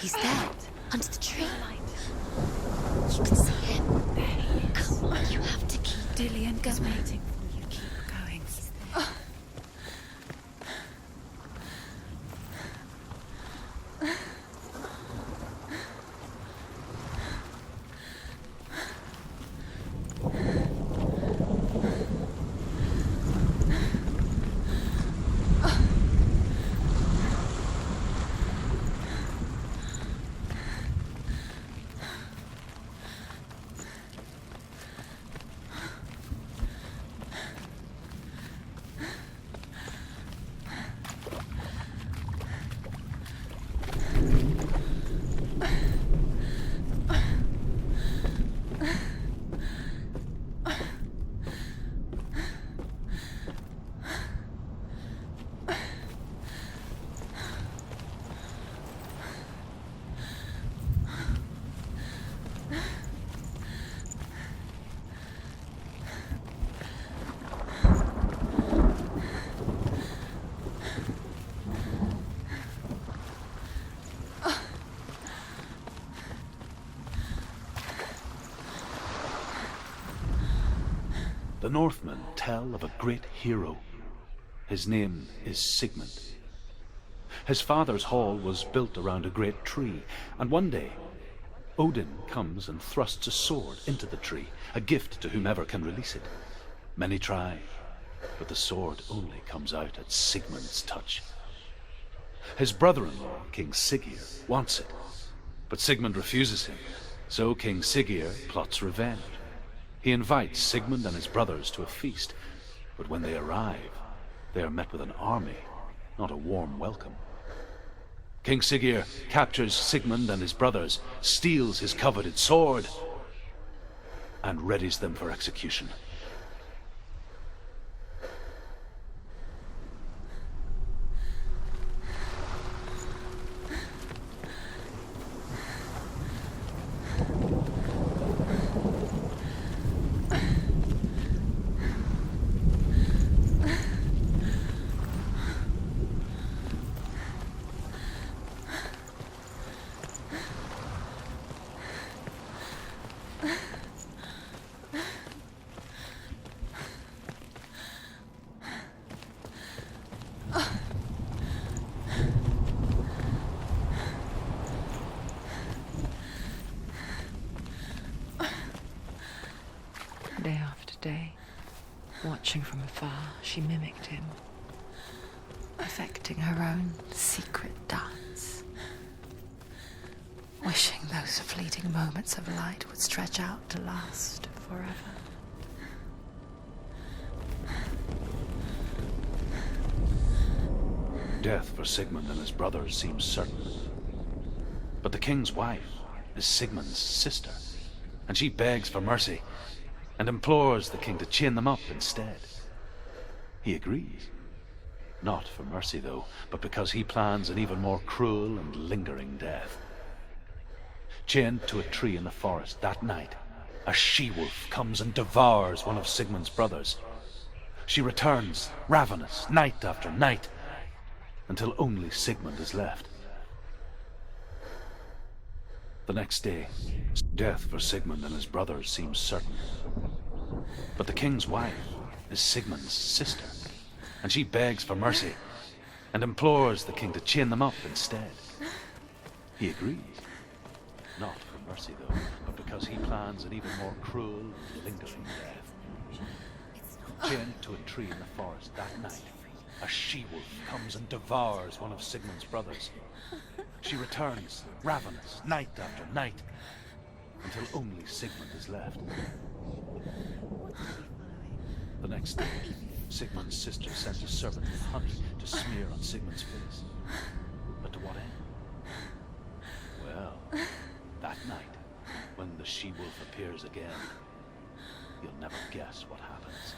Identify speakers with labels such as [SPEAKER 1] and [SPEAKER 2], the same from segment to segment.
[SPEAKER 1] He's there, under the tree. You can see him. Come on, you have to keep
[SPEAKER 2] Dillian
[SPEAKER 1] going.
[SPEAKER 2] is waiting for you. Keep going.
[SPEAKER 3] The Northmen tell of a great hero. His name is Sigmund. His father's hall was built around a great tree, and one day Odin comes and thrusts a sword into the tree, a gift to whomever can release it. Many try, but the sword only comes out at Sigmund's touch. His brother-in-law, King Siggeir, wants it, but Sigmund refuses him, so King Siggeir plots revenge. He invites Sigmund and his brothers to a feast, but when they arrive, they are met with an army, not a warm welcome. King Siggeir captures Sigmund and his brothers, steals his coveted sword, and readies them for execution.
[SPEAKER 2] Day after day, watching from afar, she mimicked him, perfecting her own secret dance, wishing those fleeting moments of light would stretch out to last forever.
[SPEAKER 3] Death for Sigmund and his brothers seems certain. But the king's wife is Sigmund's sister, and she begs for mercy and implores the king to chain them up instead. He agrees. Not for mercy, though, but because he plans an even more cruel and lingering death. Chained to a tree in the forest that night, a she-wolf comes and devours one of Sigmund's brothers. She returns, ravenous, night after night, until only Sigmund is left. The next day, death for Sigmund and his brothers seems certain. But the king's wife is Sigmund's sister, and she begs for mercy and implores the king to chain them up instead. He agrees. Not for mercy, though, but because he plans an even more cruel and lingering death. Chained to a tree in the forest that night, a she-wolf comes and devours one of Sigmund's brothers. She returns, ravenous, night after night, until only Sigmund is left. The next day, Sigmund's sister sends a servant with honey to smear on Sigmund's face. But to what end? Well, that night, when the she-wolf appears again, you'll never guess what happens.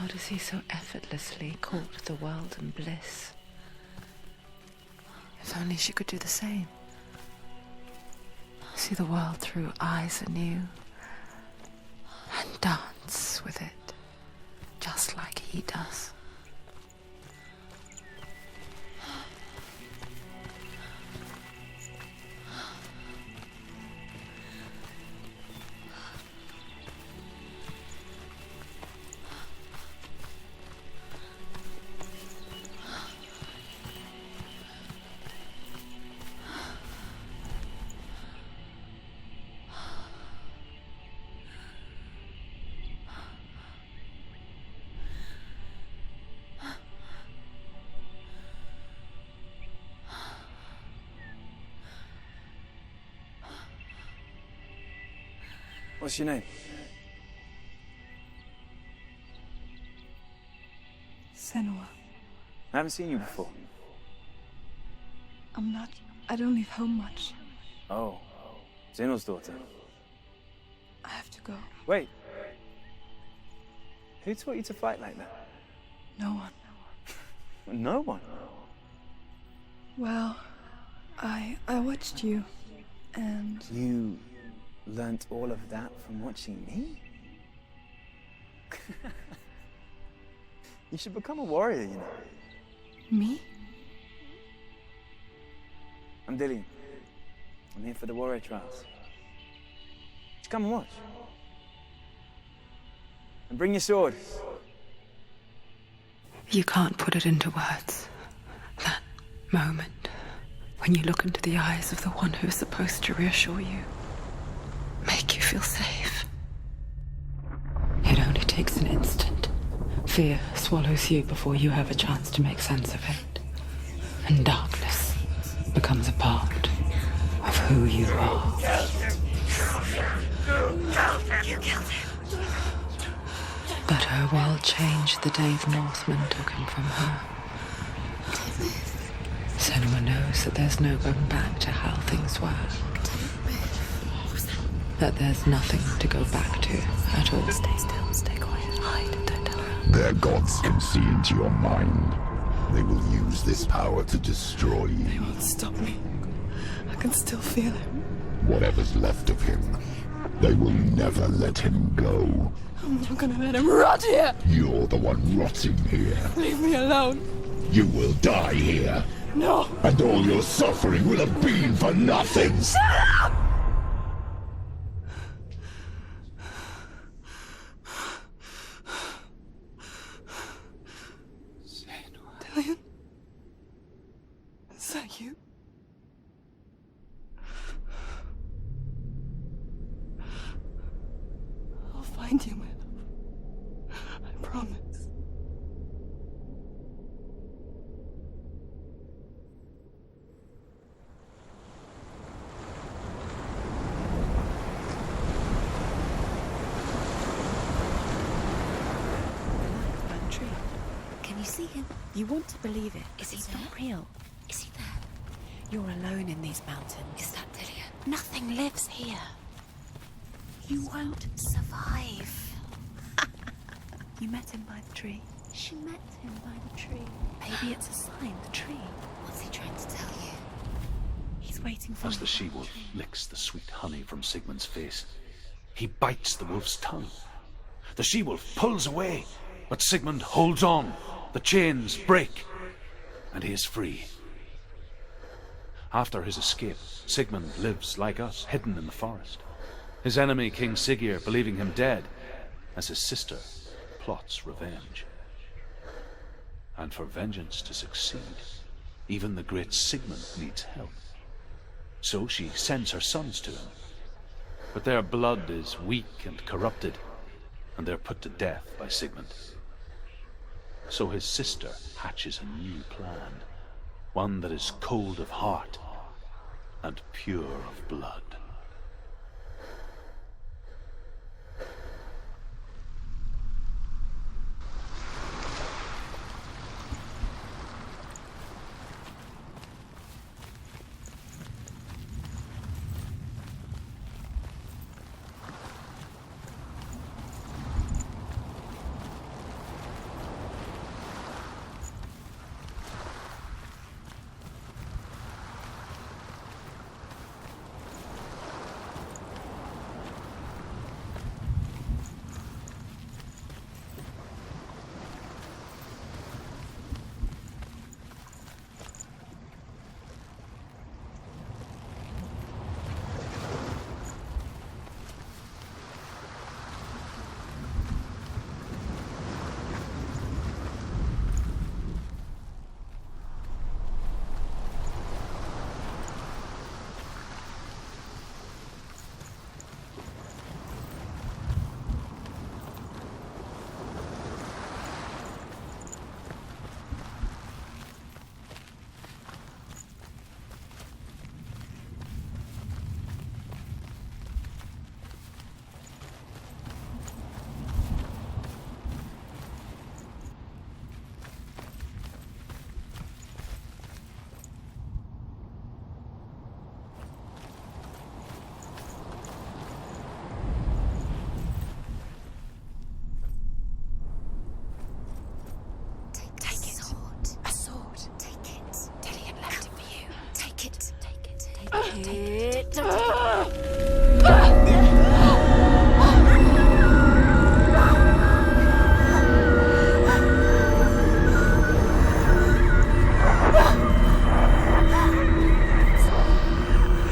[SPEAKER 2] How does he so effortlessly court the world and bliss? If only she could do the same. See the world through eyes anew and dance with it, just like he does.
[SPEAKER 4] What's your name?
[SPEAKER 5] Senua.
[SPEAKER 4] I haven't seen you before.
[SPEAKER 5] I don't leave home much.
[SPEAKER 4] Oh, Zenua's daughter.
[SPEAKER 5] I have to go.
[SPEAKER 4] Wait. Who taught you to fight like that?
[SPEAKER 5] No one.
[SPEAKER 4] No one.
[SPEAKER 5] Well, I watched you, and
[SPEAKER 4] You learnt all of that from watching me? You should become a warrior, you know.
[SPEAKER 5] me?
[SPEAKER 4] I'm Dillian. I'm here for the warrior trials. Just come and watch. And bring your sword.
[SPEAKER 2] You can't put it into words. That moment when you look into the eyes of the one who's supposed to reassure you, make you feel safe. It only takes an instant. Fear swallows you before you have a chance to make sense of it. And darkness becomes a part of who you are.
[SPEAKER 1] You killed him.
[SPEAKER 2] But her world changed the day the Northmen took him from her. Senua knows that there's no going back to how things were. That there's nothing to go back to at all.
[SPEAKER 1] Stay still, stay quiet, hide, don't tell her.
[SPEAKER 6] Their gods can see into your mind. They will use this power to destroy you.
[SPEAKER 5] They won't stop me. I can still feel him.
[SPEAKER 6] Whatever's left of him, they will never let him go.
[SPEAKER 5] I'm not gonna let him rot here.
[SPEAKER 6] You're the one rotting here.
[SPEAKER 5] Leave me alone.
[SPEAKER 6] You will die here.
[SPEAKER 5] No.
[SPEAKER 6] And all your suffering will have been for nothing.
[SPEAKER 5] Shut up! Dillian? Is that you? I'll find you, my love. I promise.
[SPEAKER 1] By the tree. Can you see him?
[SPEAKER 7] You want to believe it.
[SPEAKER 1] Is he
[SPEAKER 7] It's
[SPEAKER 1] there?
[SPEAKER 7] not real.
[SPEAKER 1] Is he there?
[SPEAKER 7] You're alone in these mountains.
[SPEAKER 1] Is that Dillian?
[SPEAKER 7] Nothing lives here.
[SPEAKER 1] You won't survive.
[SPEAKER 7] You met him by the tree.
[SPEAKER 1] She met him by the tree.
[SPEAKER 7] Maybe it's a sign, the tree.
[SPEAKER 1] What's he trying to tell you?
[SPEAKER 7] He's waiting for
[SPEAKER 3] As
[SPEAKER 7] you.
[SPEAKER 3] the she-wolf licks the sweet honey from Sigmund's face, he bites the wolf's tongue. The she-wolf pulls away, but Sigmund holds on. The chains break, and he is free. After his escape, Sigmund lives like us, hidden in the forest. His enemy, King Siggeir, believing him dead, as his sister plots revenge. And for vengeance to succeed, even the great Sigmund needs help. So she sends her sons to him. But their blood is weak and corrupted, and they're put to death by Sigmund. So his sister hatches a new plan, one that is cold of heart and pure of blood.
[SPEAKER 1] it. Take it. Take it. Take it. Don't take it.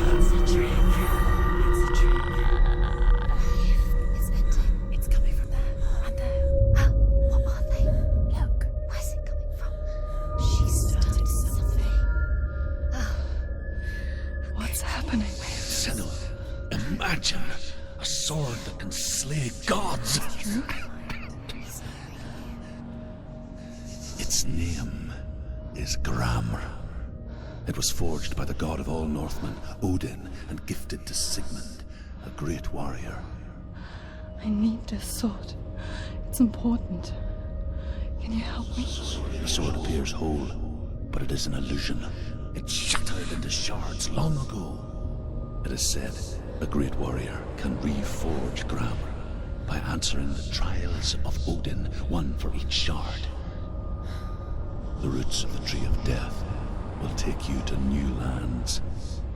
[SPEAKER 1] It's a trick. It's a trick. It's ending.
[SPEAKER 7] It's coming from there and there.
[SPEAKER 1] Oh, what are they?
[SPEAKER 7] Look.
[SPEAKER 1] Where's it coming from? She started something. Oh,
[SPEAKER 2] What's happening?
[SPEAKER 6] Senua, imagine a sword that can slay gods. Its name is Gramr. It was forged by the god of all Northmen, Odin, and gifted to Sigmund, a great warrior.
[SPEAKER 2] I need this sword. It's important. Can you help me?
[SPEAKER 6] The sword appears whole, but it is an illusion. It shattered into shards long ago. It is said a great warrior can reforge Gramr by answering the trials of Odin, one for each shard. The roots of the Tree of Death will take you to new lands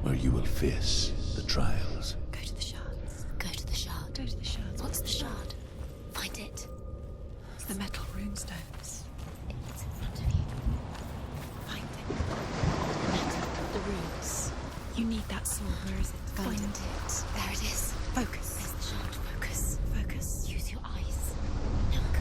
[SPEAKER 6] where you will face the trials.
[SPEAKER 1] go to the shards. Go to the shard.
[SPEAKER 7] Go to the shards.
[SPEAKER 1] What's the shard? Find it.
[SPEAKER 7] It's the metal runestones.
[SPEAKER 1] It's in front of you.
[SPEAKER 7] Find it.
[SPEAKER 1] The runes.
[SPEAKER 7] You need that sword. Where is it?
[SPEAKER 1] Find it. There it is.
[SPEAKER 7] Focus.
[SPEAKER 1] There's the shard. Focus.
[SPEAKER 7] Focus.
[SPEAKER 1] Use your eyes. Look.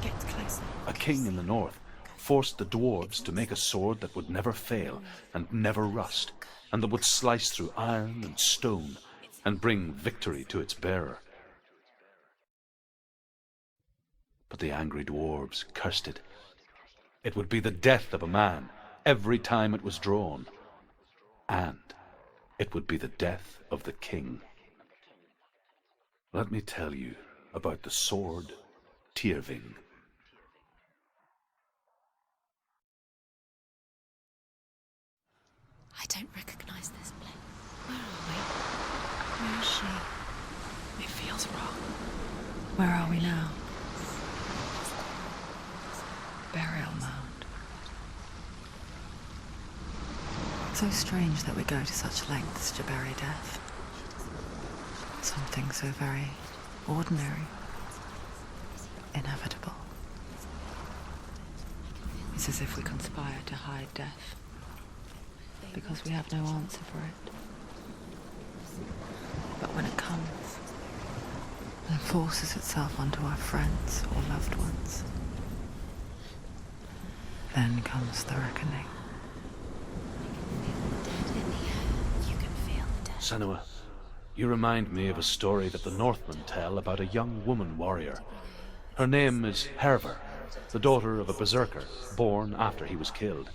[SPEAKER 7] Get closer.
[SPEAKER 3] A king in the north forced the dwarves to make a sword that would never fail and never rust, and that would slice through iron and stone and bring victory to its bearer. But the angry dwarves cursed it. It would be the death of a man every time it was drawn, and it would be the death of the king. Let me tell you about the sword Tyrving.
[SPEAKER 1] I don't recognize this place.
[SPEAKER 7] Where are we? Where is she?
[SPEAKER 2] It feels wrong. Where are we now? Burial mound. So strange that we go to such lengths to bury death. Something so very ordinary, inevitable. It's as if we conspire to hide death, because we have no answer for it. But when it comes and forces itself onto our friends or loved ones, then comes the reckoning.
[SPEAKER 7] You can feel the death.
[SPEAKER 3] Senua, you remind me of a story that the Northmen tell about a young woman warrior. Her name is Herver, the daughter of a berserker born after he was killed.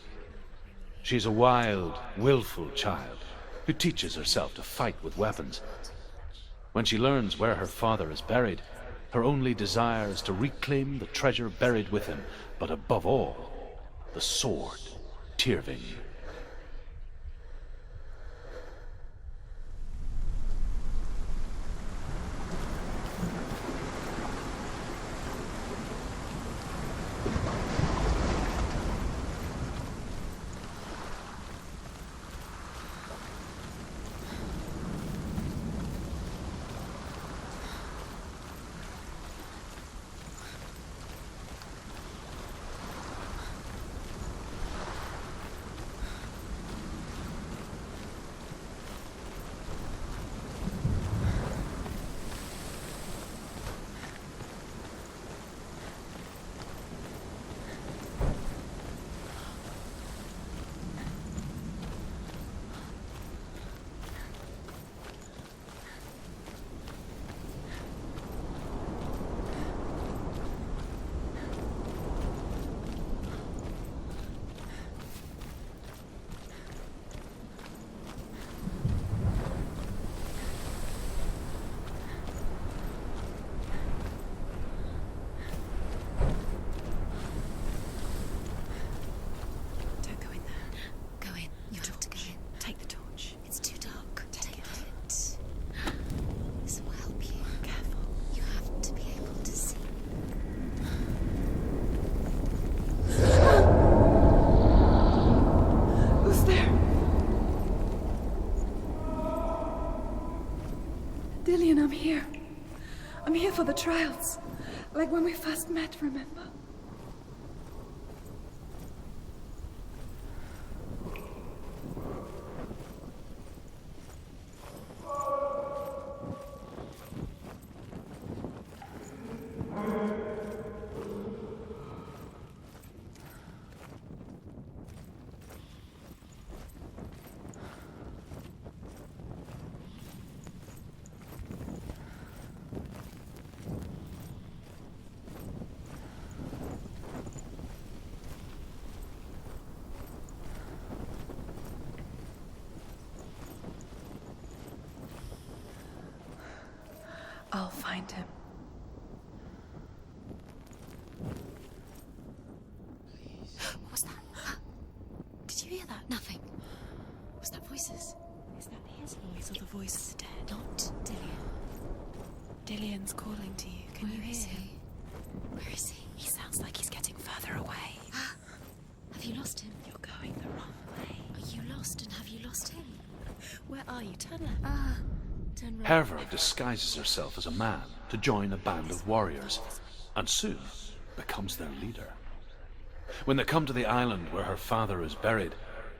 [SPEAKER 3] She's a wild, willful child who teaches herself to fight with weapons. When she learns where her father is buried, her only desire is to reclaim the treasure buried with him, but above all, the sword Tyrving.
[SPEAKER 2] Dillian, I'm here. I'm here for the trials. Like when we first met, remember? I'll find him.
[SPEAKER 1] What was that? Did you hear that? Nothing. Was that voices?
[SPEAKER 8] Is that his voice or the voice of the dead?
[SPEAKER 1] Not Dillian.
[SPEAKER 8] Dillian's calling to you. Can you
[SPEAKER 1] Where
[SPEAKER 8] hear
[SPEAKER 1] is
[SPEAKER 8] him?
[SPEAKER 1] he? Where is he?
[SPEAKER 8] He sounds like he's getting further away.
[SPEAKER 1] Have you lost him?
[SPEAKER 8] You're going the wrong way.
[SPEAKER 1] Are you lost and have you lost him?
[SPEAKER 8] Where are you? Turn left.
[SPEAKER 1] Turn right.
[SPEAKER 3] Herver disguises herself as a man to join a band of warriors, and soon becomes their leader. When they come to the island where her father is buried,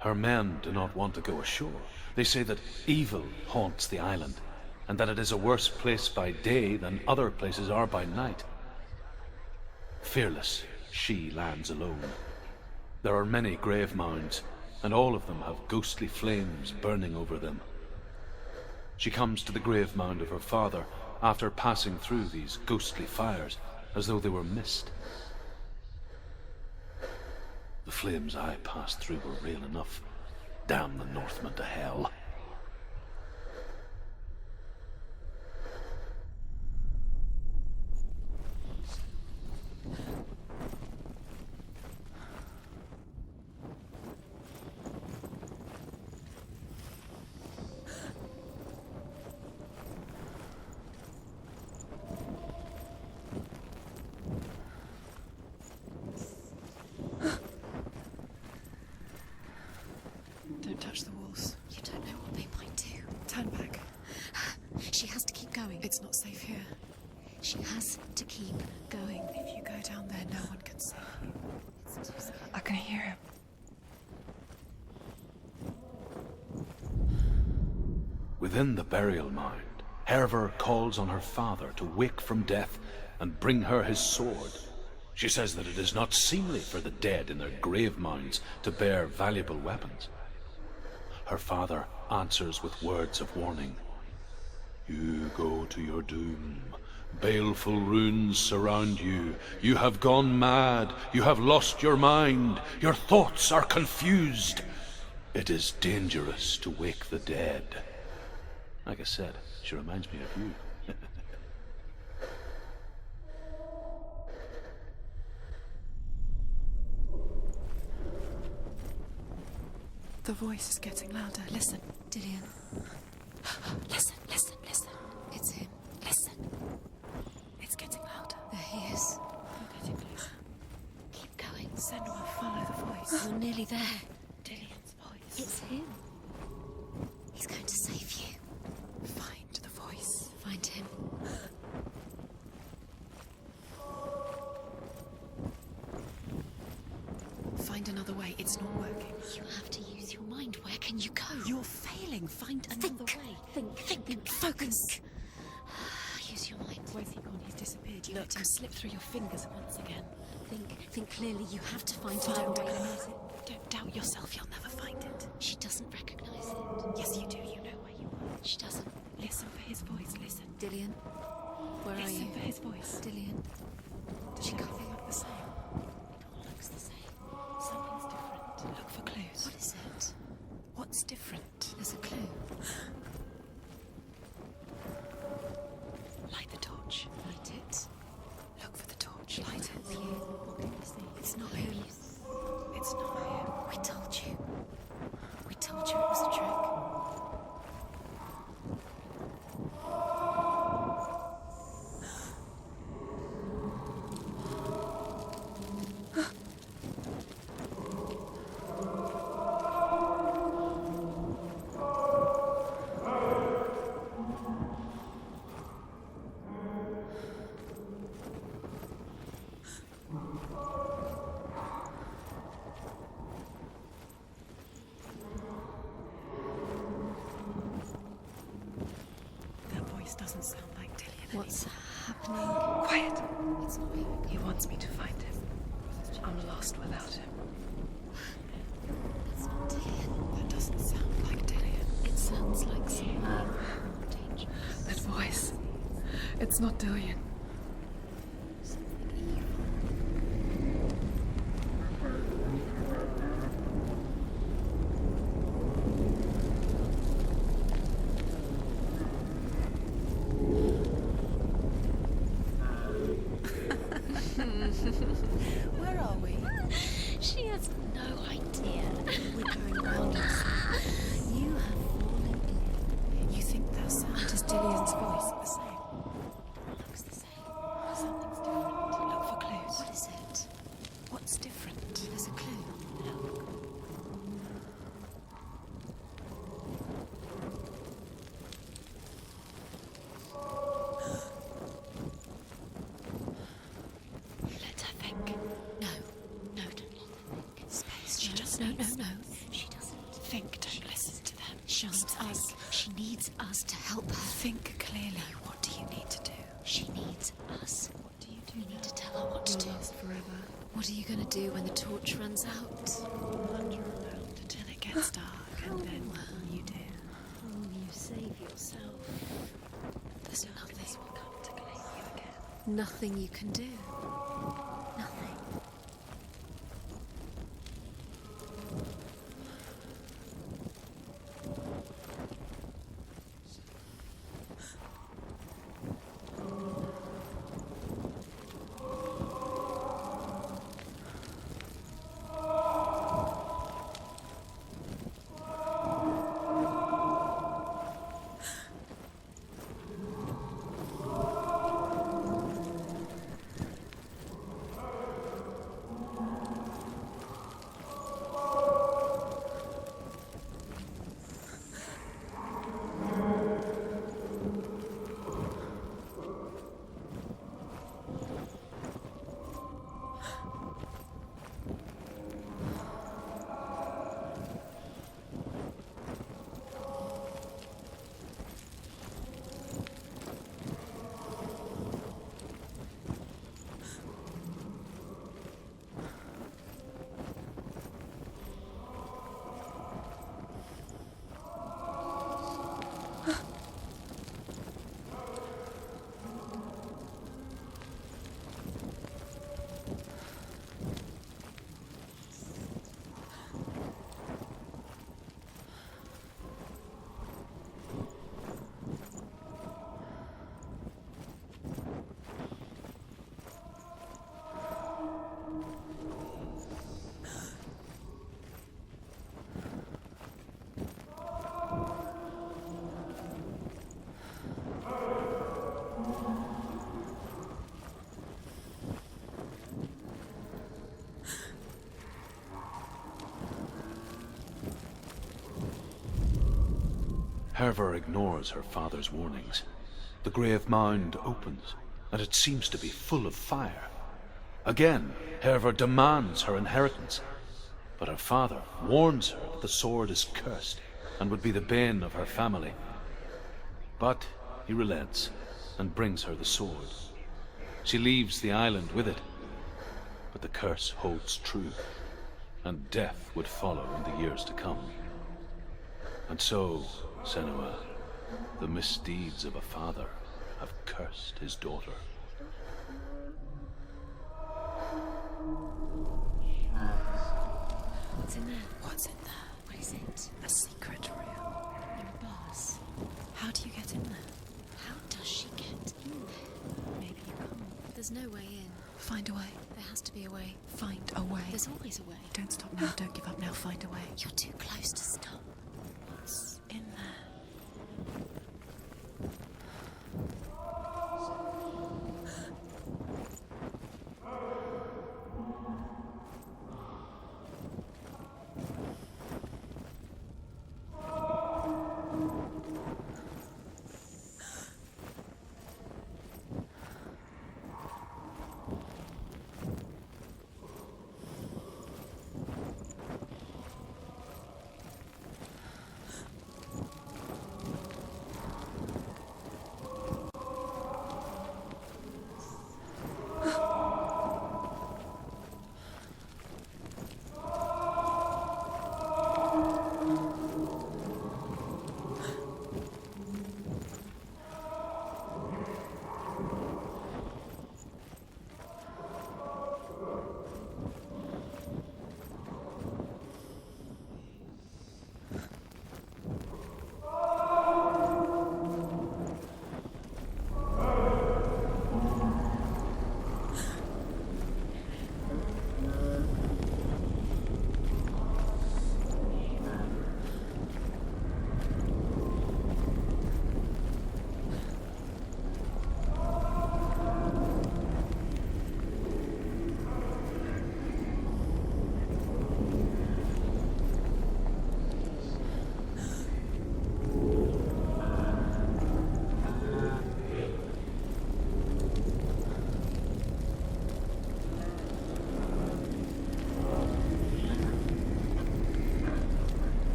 [SPEAKER 3] her men do not want to go ashore. They say that evil haunts the island, and that it is a worse place by day than other places are by night. Fearless, she lands alone. There are many grave mounds, and all of them have ghostly flames burning over them. She comes to the grave mound of her father after passing through these ghostly fires as though they were mist. The flames I passed through were real enough. Damn the Northmen to hell.
[SPEAKER 8] Don't touch the walls.
[SPEAKER 1] You don't know what they might do.
[SPEAKER 8] Turn back.
[SPEAKER 1] She has to keep going.
[SPEAKER 8] It's not safe here.
[SPEAKER 1] She has to keep going.
[SPEAKER 8] If you go down there, no one can save you.
[SPEAKER 1] It's too scary.
[SPEAKER 2] I can hear him.
[SPEAKER 3] Within the burial mound, Herver calls on her father to wake from death and bring her his sword. She says that it is not seemly for the dead in their grave mounds to bear valuable weapons. Her father answers with words of warning. You go to your doom. Baleful runes surround you. You have gone mad. You have lost your mind. Your thoughts are confused. It is dangerous to wake the dead. Like I said, she reminds me of you.
[SPEAKER 8] The voice is getting louder. Listen.
[SPEAKER 1] Dillian,
[SPEAKER 8] Listen, listen, listen.
[SPEAKER 1] it's him.
[SPEAKER 8] Listen. It's getting louder.
[SPEAKER 1] There he is.
[SPEAKER 8] You're getting closer.
[SPEAKER 1] Keep going.
[SPEAKER 8] Senua, follow the voice.
[SPEAKER 1] You're nearly there.
[SPEAKER 8] Dillian's voice.
[SPEAKER 1] It's him. He's going to save you.
[SPEAKER 8] Find the voice.
[SPEAKER 1] Find him.
[SPEAKER 8] Find another way. It's not working.
[SPEAKER 1] You have to use your mind. Where can you go?
[SPEAKER 8] You're failing. Find another way.
[SPEAKER 1] Think. Focus. Use your mind.
[SPEAKER 8] Where's he gone? He's disappeared. You let him slip through your fingers once again.
[SPEAKER 1] Think clearly. You have to find
[SPEAKER 8] Don't
[SPEAKER 1] another way.
[SPEAKER 8] recognize it. Don't doubt yourself. You'll never find it.
[SPEAKER 1] She doesn't recognize it.
[SPEAKER 8] Yes, you do. You know where you are.
[SPEAKER 1] She doesn't.
[SPEAKER 8] Listen for his voice. Listen.
[SPEAKER 1] Dillian, where are
[SPEAKER 8] Listen
[SPEAKER 1] you?
[SPEAKER 8] for his voice.
[SPEAKER 1] Dillian,
[SPEAKER 8] Does everything look the same?
[SPEAKER 1] it all looks the same.
[SPEAKER 8] Something's different. Look for clues.
[SPEAKER 1] What is it?
[SPEAKER 8] What's different?
[SPEAKER 1] There's a clue.
[SPEAKER 8] Light the torch.
[SPEAKER 1] Light it.
[SPEAKER 8] Look for the torch. Light it.
[SPEAKER 1] What can you see? It's not him.
[SPEAKER 8] It's not him.
[SPEAKER 1] We told you. We told you it was a trick.
[SPEAKER 8] doesn't sound like Dillian.
[SPEAKER 1] What's happening?
[SPEAKER 2] Quiet.
[SPEAKER 1] It's not him.
[SPEAKER 2] He wants me to find him. I'm lost without him.
[SPEAKER 1] It's not Dillian.
[SPEAKER 8] That doesn't sound like Dillian.
[SPEAKER 1] It sounds like something more dangerous.
[SPEAKER 2] That voice. It's not Dillian.
[SPEAKER 1] Something evil.
[SPEAKER 8] Where are we?
[SPEAKER 1] She has no idea.
[SPEAKER 8] We're going round in circles.
[SPEAKER 1] You have fallen in.
[SPEAKER 8] You think that sound is Dillian's voice the same?
[SPEAKER 1] Looks the same.
[SPEAKER 8] Something's different. Look for clues.
[SPEAKER 1] What is it?
[SPEAKER 8] What's different?
[SPEAKER 1] There's a clue. Let her think. No. No, don't let her think.
[SPEAKER 8] Space. She
[SPEAKER 1] No,
[SPEAKER 8] just
[SPEAKER 1] no,
[SPEAKER 8] needs
[SPEAKER 1] no. She doesn't.
[SPEAKER 8] think. Don't listen to them.
[SPEAKER 1] She needs
[SPEAKER 8] Just
[SPEAKER 1] us.
[SPEAKER 8] think.
[SPEAKER 1] She needs us to help her.
[SPEAKER 8] Think clearly. What do you need to do?
[SPEAKER 1] She needs us.
[SPEAKER 8] What do you do?
[SPEAKER 1] We need to tell her what to do.
[SPEAKER 8] Forever.
[SPEAKER 1] What are you going to do when the torch runs out?
[SPEAKER 8] Wander around until it gets dark, and then what will you do?
[SPEAKER 1] You save yourself. There's nothing will come to claim you again. Nothing you can do. Nothing.
[SPEAKER 3] Herver ignores her father's warnings. The grave mound opens, and it seems to be full of fire. Again, Herver demands her inheritance, but her father warns her that the sword is cursed and would be the bane of her family. But he relents and brings her the sword. She leaves the island with it, but the curse holds true, and death would follow in the years to come. And so, Senua, the misdeeds of a father have cursed his daughter.
[SPEAKER 1] What's in there?
[SPEAKER 8] What's in there?
[SPEAKER 1] What is it?
[SPEAKER 8] A secret room.
[SPEAKER 1] There are bars.
[SPEAKER 8] How do you get in there?
[SPEAKER 1] How does she get in there?
[SPEAKER 8] Maybe you can't.
[SPEAKER 1] There's no way in.
[SPEAKER 8] Find a way.
[SPEAKER 1] There has to be a way.
[SPEAKER 8] Find a way.
[SPEAKER 1] There's always a way.
[SPEAKER 8] Don't stop now. Don't give up now. Find a way.
[SPEAKER 1] You're too close to stop.
[SPEAKER 8] What's in there?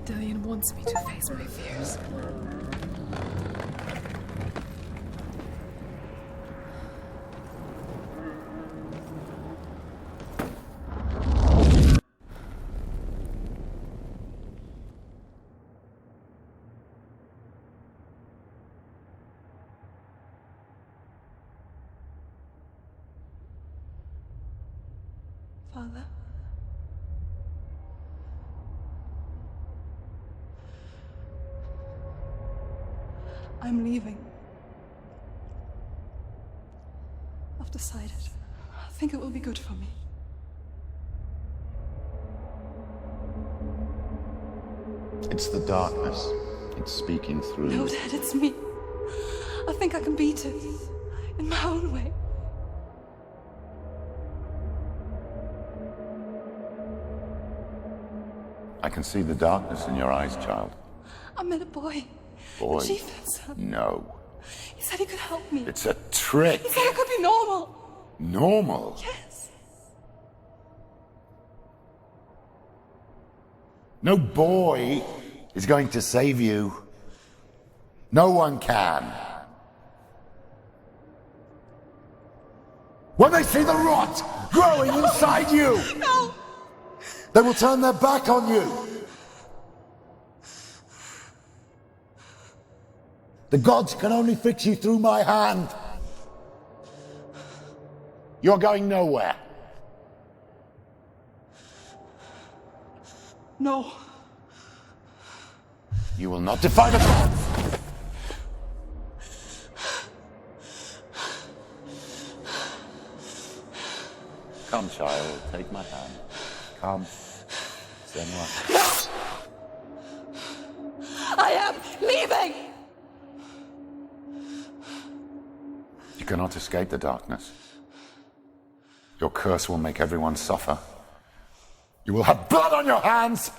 [SPEAKER 8] Dillian wants me to face my fears. Father? I'm leaving. I've decided. I think it will be good for me.
[SPEAKER 6] It's the darkness. It's speaking through
[SPEAKER 8] No,
[SPEAKER 6] you.
[SPEAKER 8] Dad, it's me. I think I can beat it. In my own way.
[SPEAKER 6] I can see the darkness in your eyes, child.
[SPEAKER 8] I met a boy.
[SPEAKER 6] Boy.
[SPEAKER 8] The chieftain's son.
[SPEAKER 6] No.
[SPEAKER 8] He said he could help me.
[SPEAKER 6] It's a trick.
[SPEAKER 8] He said I could be normal.
[SPEAKER 6] Normal?
[SPEAKER 8] Yes.
[SPEAKER 6] No boy is going to save you. No one can. When they see the rot growing inside you,
[SPEAKER 8] No!
[SPEAKER 6] they will turn their back on you. The gods can only fix you through my hand. You're going nowhere.
[SPEAKER 8] No.
[SPEAKER 6] You will not defy the gods. Come, child, take my hand. Come. Senua.
[SPEAKER 8] I am leaving!
[SPEAKER 6] You cannot escape the darkness. Your curse will make everyone suffer. You will have blood on your hands!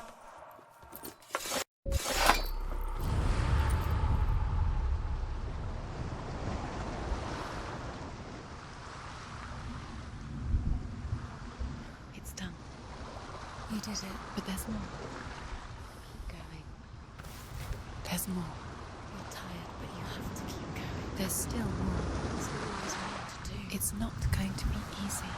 [SPEAKER 1] It's done. You did it. But there's more. Keep going. There's more. You're tired, but you have to keep going. There's still more. There's always more to do. It's not going to be easy.